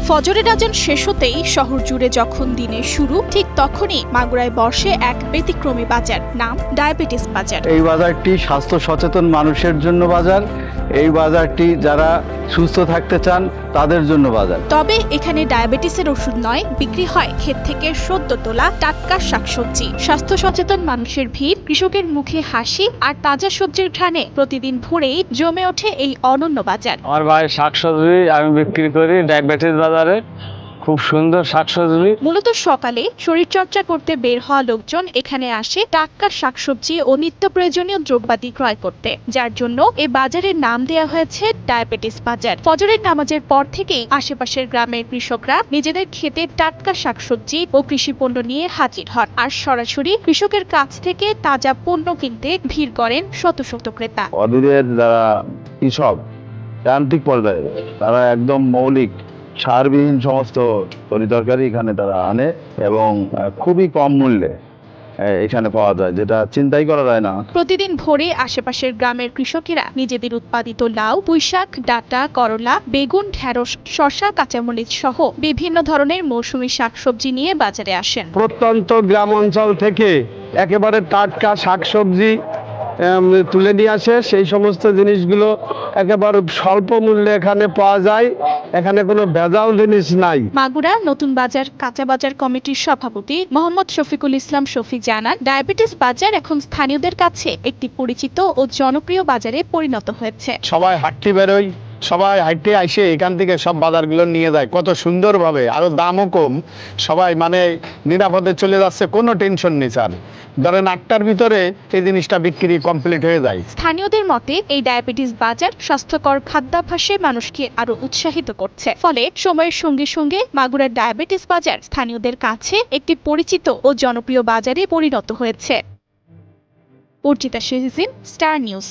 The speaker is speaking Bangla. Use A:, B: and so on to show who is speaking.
A: ফজরের আজান শেষ হতেই শহর জুড়ে যখন দিনের শুরু, ঠিক তখনই মাগুরায় বসে এক ব্যতিক্রমী বাজার, নাম ডায়াবেটিস বাজার।
B: এই বাজারটি স্বাস্থ্য সচেতন মানুষের জন্য বাজার। এই বাজারটি যারা সুস্থ থাকতে চান তাদের জন্য বাজার।
A: তবে এখানে ডায়াবেটিসের ওষুধ নয়, বিক্রি হয় ক্ষেত থেকে সদ্য তোলা টাটকা শাকসবজি। স্বাস্থ্য সচেতন মানুষের ভিড়, কৃষকের মুখে হাসি আর তাজা সবজির ঘ্রাণে প্রতিদিন ভোরেই জমে ওঠে এই অনন্য বাজার।
C: আমার বাড়ির শাকসবজি আমি বিক্রি করি ডায়াবেটিস বাজারে। খুব সুন্দর শাকসবজি।
A: মূলত সকালে শরীরচর্চা করতে বের হওয়া লোকজন এখানে আসে টাটকা শাকসবজি ও নিত্য প্রয়োজনীয় দ্রব্যাদি ক্রয় করতে, যার জন্য এই বাজারের নাম দেওয়া হয়েছে ডায়াবেটিস বাজার। ফজরের নামাজের পর থেকেই আশেপাশের গ্রামের কৃষকরা নিজেদের ক্ষেতে টাটকা শাকসবজি ও কৃষি পণ্য নিয়ে হাজির হন আর সরাসরি কৃষকের কাছ থেকে তাজা পণ্য কিনতে ভিড় করেন শত শত ক্রেতা।
B: অদূরের যারা কৃষক যান্ত্রিক পর্যায়ে, তারা একদম মৌলিক সারবিহীন সমস্ত তরিতরকারি এখানে তারা আনে এবং খুবই কম মূল্যে এখানে পাওয়া যায়, যেটা চিন্তাই করা যায় না।
A: প্রতিদিন ভোরে আশেপাশের গ্রামের কৃষকেরা নিজেদের উৎপাদিত লাউ, পুঁইশাক, ডাঁটা, করলা, বেগুন, ঢেঁড়স, শসা, কাঁচামরিচ সহ বিভিন্ন ধরনের মৌসুমী শাকসবজি নিয়ে বাজারে আসেন।
D: প্রত্যন্ত গ্রাম অঞ্চল থেকে একেবারে টাটকা শাকসবজি তুলে নিয়ে আসে। সেই সমস্ত জিনিসগুলো একেবারে স্বল্প মূল্যে এখানে পাওয়া যায়। এখানে কোনো ভেজাল জিনিস নাই।
A: মাগুরা নতুন বাজার কাঁচা বাজার কমিটির সভাপতি মোহাম্মদ শফিকুল ইসলাম শফিক জানান, ডায়াবেটিস বাজার এখন স্থানীয়দের কাছে একটি পরিচিত ও জনপ্রিয় বাজারে পরিণত হয়েছে।
D: সবাই হাঁটতে বেরোয়, সবাই হাঁটতে আসে এখান থেকে সব বাজারগুলো নিয়ে যায় কত সুন্দরভাবে, আরো দামও কম। সবাই মানে নিরাপদে চলে যাচ্ছে, কোনো টেনশন নেই। স্যার ধরেন 8টার ভিতরে এই জিনিসটা বিক্রি কমপ্লিট হয়ে যায়।
A: স্থানীয়দের মতে এই ডায়াবেটিস বাজার স্বাস্থ্যকর খাদ্যাভ্যাসে মানুষকে আরো উৎসাহিত করছে, ফলে সময়ের সঙ্গে সঙ্গে মাগুরার ডায়াবেটিস বাজার স্থানীয়দের কাছে একটি পরিচিত ও জনপ্রিয় বাজারে পরিণত হয়েছে। Archita Shehzin, star news.